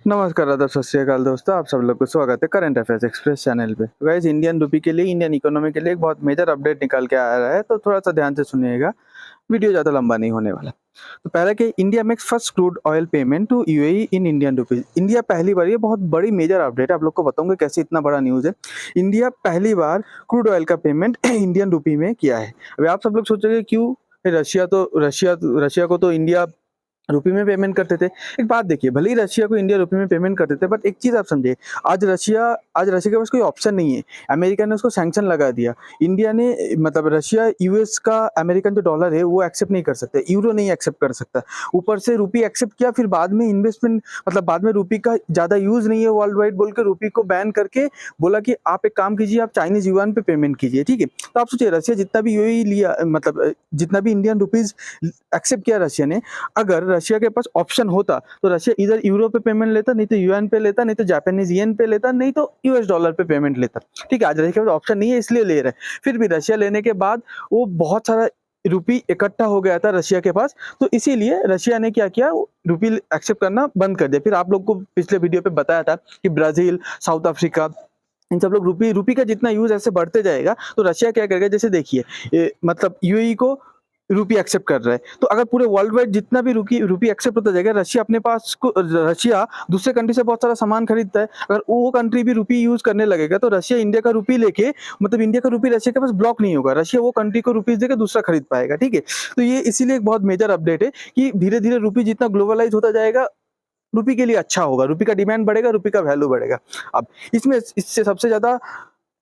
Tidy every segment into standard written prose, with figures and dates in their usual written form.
नमस्कार, आदाब, सत श्री अकाल दोस्तों। आप सब लोग को स्वागत है करंट अफेयर्स एक्सप्रेस चैनल पे। तो गाइस, इंडियन रूपी के लिए, इंडियन इकोनॉमी के लिए एक बहुत मेजर अपडेट निकल के आ रहा है, तो थोड़ा सा ध्यान से सुनिएगा, वीडियो ज़्यादा लंबा नहीं होने वाला। तो पहला कि India makes first crude oil payment to UAE in Indian rupees. India पहली बार, ये बहुत बड़ी मेजर अपडेट है, आप लोग को बताऊंगा कैसे इतना बड़ा न्यूज़ है। इंडिया पहली बार क्रूड ऑयल का पेमेंट इंडियन रुपी में किया है। अभी आप सब लोग सोचोगे क्यों? रशिया को तो इंडिया रुपी में पेमेंट करते थे। एक बात देखिए, भले ही रशिया को इंडिया रुपी में पेमेंट करते थे, बट एक चीज आप समझिए, आज रशिया के पास कोई ऑप्शन नहीं है। अमेरिका ने उसको सैंक्शन लगा दिया। इंडिया ने, मतलब रशिया यूएस का अमेरिकन जो डॉलर है वो एक्सेप्ट नहीं कर सकता, यूरो नहीं एक्सेप्ट कर सकता। ऊपर से रुपी एक्सेप्ट किया, फिर बाद में इन्वेस्टमेंट, मतलब बाद में रुपी का ज्यादा यूज नहीं है वर्ल्ड वाइड बोल के रुपी को बैन करके बोला कि आप एक काम कीजिए, आप चाइनीज युआन पे पेमेंट कीजिए। ठीक है, तो आप सोचिए, रशिया जितना भी यूएई लिया, मतलब जितना भी इंडियन रुपीज एक्सेप्ट किया रशिया ने, अगर रशिया के पास ऑप्शन होता तो रशिया इधर यूरो पे पेमेंट लेता, नहीं तो यूएन पे लेता, नहीं तो जापानीज येन पे लेता, नहीं तो यूएस डॉलर पे पेमेंट लेता। ठीक है, आज रशिया के पास ऑप्शन नहीं है इसलिए ले रहे हैं। फिर भी रशिया लेने के बाद वो बहुत सारा रुपी इकट्ठा हो गया था रशिया के पास, तो इसीलिए रशिया ने क्या किया, रुपी एक्सेप्ट करना बंद कर दिया। फिर आप लोग को पिछले वीडियो पे बताया था कि ब्राजील, साउथ अफ्रीका, इन सब लोग रुपी का जितना यूज ऐसे बढ़ते जाएगा तो रशिया क्या करेगा, जैसे देखिए, मतलब यूएई को रुपी एक्सेप्ट कर रहा है, तो अगर पूरे वर्ल्ड वाइड जितना भी रुपी एक्सेप्ट होता जाएगा, रशिया दूसरे कंट्री से बहुत सारा सामान खरीदता है, अगर वो कंट्री भी रुपी यूज करने लगेगा तो रशिया इंडिया का रुपी लेके, मतलब इंडिया का रुपी रशिया के पास ब्लॉक नहीं होगा, रशिया वो कंट्री को रुपीज देकर दूसरा खरीद पाएगा। ठीक है, तो ये इसीलिए एक बहुत मेजर अपडेट है कि धीरे धीरे रुपी जितना ग्लोबलाइज होता जाएगा, रुपी के लिए अच्छा होगा, रुपी का डिमांड बढ़ेगा, रुपी का वैल्यू बढ़ेगा। अब इसमें इससे सबसे ज्यादा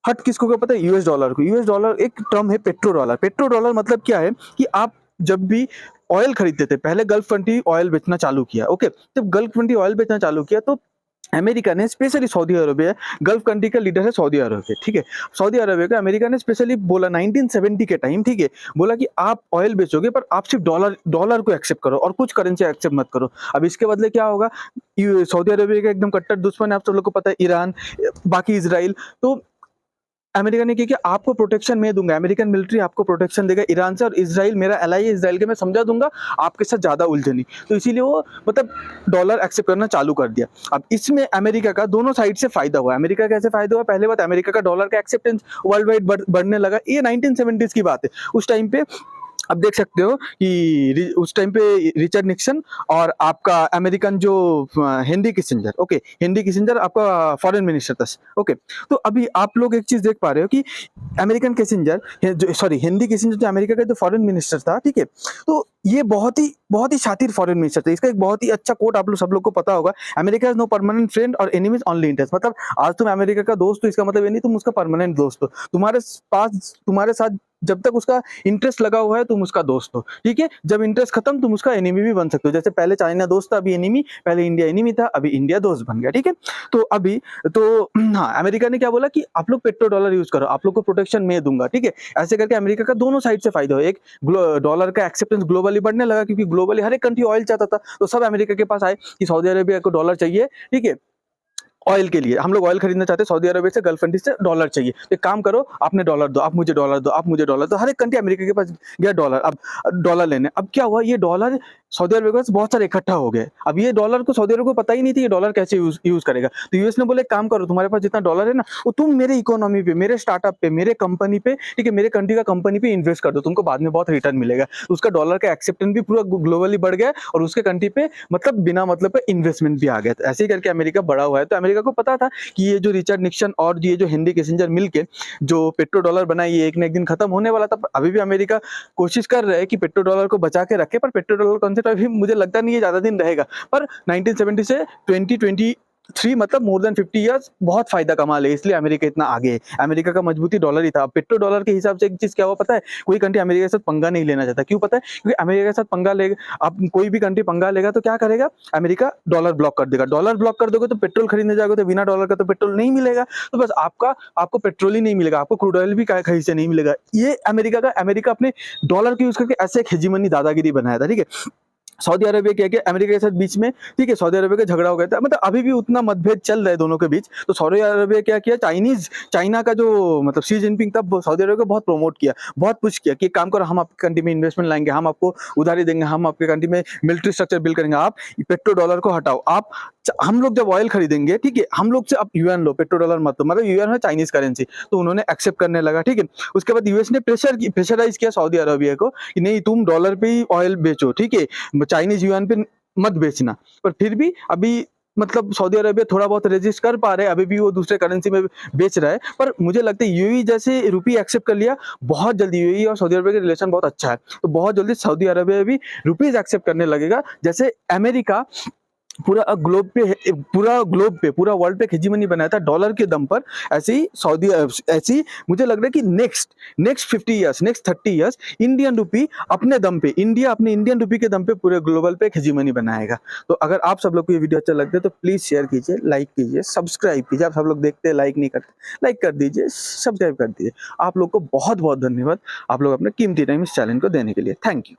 हट किसको क्या पता है? यूएस डॉलर को। यूएस डॉलर एक टर्म है, पेट्रो डॉलर। पेट्रो डॉलर मतलब क्या है कि आप जब भी ऑयल खरीदते थे, पहले गल्फ कंट्री ऑयल बेचना चालू किया, ओके, जब गल्फ कंट्री ऑयल बेचना चालू किया तो अमेरिका ने, specially Saudi Arabia, gulf country का लीडर है सऊदी अरबिया। ठीक है, सऊदी अरबिया का अमेरिका ने स्पेशली बोला 1970 के टाइम, ठीक है, बोला कि आप ऑयल बेचोगे पर आप सिर्फ डॉलर को एक्सेप्ट करो और कुछ करेंसी एक्सेप्ट मत करो। अब इसके बदले क्या होगा? सऊदी अरबिया का एकदम कट्टर दुश्मन है, आप सब लोग को पता है, ईरान, बाकी इसराइल। तो अमेरिका ने कि आपको प्रोटेक्शन मैं दूंगा, अमेरिकन मिलिट्री आपको प्रोटेक्शन देगा ईरान से, और इसराइल मेरा एलाई है, इसराइल के मैं समझा दूंगा, आपके साथ ज्यादा उलझनी। तो इसीलिए वो, मतलब डॉलर एक्सेप्ट करना चालू कर दिया। अब इसमें अमेरिका का दोनों साइड से फायदा हुआ। अमेरिका कैसे फायदा हुआ? पहले बात, अमेरिका का डॉलर का एक्सेप्टेंस वर्ल्ड वाइड बढ़ने लगा। ये 1970s की बात है। उस टाइम पे अब देख सकते हो कि उस टाइम पे रिचर्ड निक्सन और आपका अमेरिकन जो Henry Kissinger, okay, Henry Kissinger आपका फॉरेन मिनिस्टर था, ओके। तो अभी आप लोग एक चीज देख पा रहे हो कि American Kissinger, sorry, Henry Kissinger जो अमेरिका का जो फॉरेन मिनिस्टर था, ठीक है, तो ये बहुत ही शातिर फॉरेन मिनिस्टर थे। इसका एक बहुत ही अच्छा कोट आप लोग सब लोग को पता होगा, America is no permanent friend और एनिमीज ओनली इंटरेस्ट। मतलब आज तुम अमेरिका का दोस्त हो, इसका मतलब ये नहीं तुम उसका परमानेंट दोस्त हो। तुम्हारे साथ जब तक उसका इंटरेस्ट लगा हुआ है तुम उसका दोस्त हो, ठीक है। जब इंटरेस्ट खत्म, तुम उसका एनिमी भी बन सकते हो। जैसे पहले चाइना दोस्त था, अभी एनिमी, पहले इंडिया एनिमी था, अभी इंडिया दोस्त बन गया, ठीक है। तो अभी तो हाँ, अमेरिका ने क्या बोला कि आप लोग पेट्रो डॉलर यूज करो, आप लोग को प्रोटेक्शन मैं दूंगा, ठीक है। ऐसे करके अमेरिका का दोनों साइड से फायदा हो। एक, डॉलर का एक्सेप्टेंस ग्लोबली बढ़ने लगा, क्योंकि ग्लोबली हर एक कंट्री ऑयल चाहता था, तो सब अमेरिका के पास आए कि सऊदी अरेबिया को डॉलर चाहिए, ठीक है, ऑयल के लिए। हम लोग ऑयल खरीदना चाहते हैं सऊदी अरबिया से, गल्फ कंट्री से डॉलर चाहिए, तो एक काम करो, आपने डॉलर दो, आप मुझे डॉलर दो, आप मुझे डॉलर दो। हर एक कंट्री अमेरिका के पास गया डॉलर, अब डॉलर लेने। अब क्या हुआ, ये डॉलर सऊदी अरबिया के पास बहुत सारे इकट्ठा हो गए। अब ये डॉलर को सऊदी अरब को पता ही नहीं थी ये डॉलर कैसे यूज करेगा। तो यूएस ने बोले एक काम करो, तुम्हारे पास जितना डॉलर है ना, वो तुम मेरे इकोनॉमी पे, मेरे स्टार्टअप पे, मेरे कंपनी पे, ठीक है, मेरे कंट्री का कंपनी पे इन्वेस्ट कर दो, तुमको बाद में बहुत रिटर्न मिलेगा। तो उसका डॉलर का एक्सेप्टेंस भी पूरा ग्लोबली बढ़ गया और उसके कंट्री पे, मतलब बिना मतलब पे इन्वेस्टमेंट भी आ गया। तो ऐसे ही करके अमेरिका बड़ा हुआ है। तो अमेरिका को पता था कि ये जो रिचर्ड निक्सन और ये जो हेनरी किसिंजर मिलके जो पेट्रो डॉलर बनाए, ये एक ना एक दिन खत्म होने वाला था। अभी भी अमेरिका कोशिश कर रहा है कि पेट्रो डॉलर को बचा के रखे, पर पेट्रो डॉलर कॉन्सेप्ट अभी मुझे लगता नहीं है ज्यादा दिन रहेगा। पर 1970 से 2023, मतलब मोर देन 50 ईयर्स बहुत फायदा कमा ले, इसलिए अमेरिका इतना आगे है। अमेरिका का मजबूती डॉलर ही था। पेट्रो डॉलर के हिसाब से एक चीज क्या हुआ पता है, कोई कंट्री अमेरिका के साथ पंगा नहीं लेना चाहता। क्यों पता है? क्योंकि अमेरिका के साथ पंगा लेगा, आप कोई भी कंट्री पंगा लेगा तो क्या करेगा, अमेरिका डॉलर ब्लॉक कर देगा। डॉलर ब्लॉक कर दोगे तो पेट्रोल खरीदने जाओगे तो बिना डॉलर का तो पेट्रोल नहीं मिलेगा। तो बस आपको पेट्रोल ही नहीं मिलेगा, आपको क्रूड ऑयल भी कहीं से नहीं मिलेगा। ये अमेरिका अपने डॉलर के यूज करके ऐसे एक हेजिमनी दादागिरी बनाया था, ठीक है। सऊदी अरेबिया क्या किया अमेरिका के साथ बीच में, ठीक है, सऊदी अरेबिया का झगड़ा हो गया था, मतलब अभी भी उतना मतभेद चल रहा है दोनों के बीच। तो सऊदी अरेबिया क्या किया, चाइना का जो मतलब शी जिनपिंग था सऊदी अरेबिया को बहुत प्रमोट किया, बहुत पुश किया कि काम करो, हम आपकी कंट्री में इन्वेस्टमेंट लाएंगे, हम आपको उधारी देंगे, हम आपके कंट्री में मिलिट्री स्ट्रक्चर बिल्ड करेंगे, आप पेट्रो डॉलर को हटाओ, आप हम लोग जब ऑयल खरीदेंगे, ठीक है, हम लोग से आप यूएन लो, पेट्रो डॉलर मत लो, मतलब यूएन है चाइनीज करेंसी। तो उन्होंने एक्सेप्ट करने लगा, ठीक है। उसके बाद यूएस ने प्रेशराइज किया सऊदी अरेबिया को कि नहीं तुम डॉलर पे ही ऑयल बेचो, ठीक है, चाइनीज युआन पे मत बेचना। पर फिर भी अभी मतलब सऊदी अरेबिया थोड़ा बहुत रेजिस्ट कर पा रहे हैं, अभी भी वो दूसरे करेंसी में बेच रहा है। पर मुझे लगता है यूएई जैसे रुपी एक्सेप्ट कर लिया, बहुत जल्दी यूएई और सऊदी अरेबिया का रिलेशन बहुत अच्छा है, तो बहुत जल्दी सऊदी अरेबिया भी रुपीज एक्सेप्ट करने लगेगा। जैसे अमेरिका पूरा ग्लोब पे पूरा वर्ल्ड पे हेजीमनी बनाया था डॉलर के दम पर, ऐसे ही मुझे लग रहा है कि next 50 years, next 30 years Indian rupee अपने दम पे, इंडिया अपने इंडियन रुपी के दम पे पूरे ग्लोबल पे हेजीमनी बनाएगा। तो अगर आप सब लोग को ये वीडियो अच्छा लगता है तो प्लीज शेयर कीजिए, लाइक कीजिए, सब्सक्राइब कीजिए। आप सब लोग देखते हैं लाइक नहीं करते, लाइक कर दीजिए, सब्सक्राइब कर दीजिए। आप लोग को बहुत बहुत धन्यवाद, आप लोग अपने कीमती टाइम इस चैनल को देने के लिए। Thank you.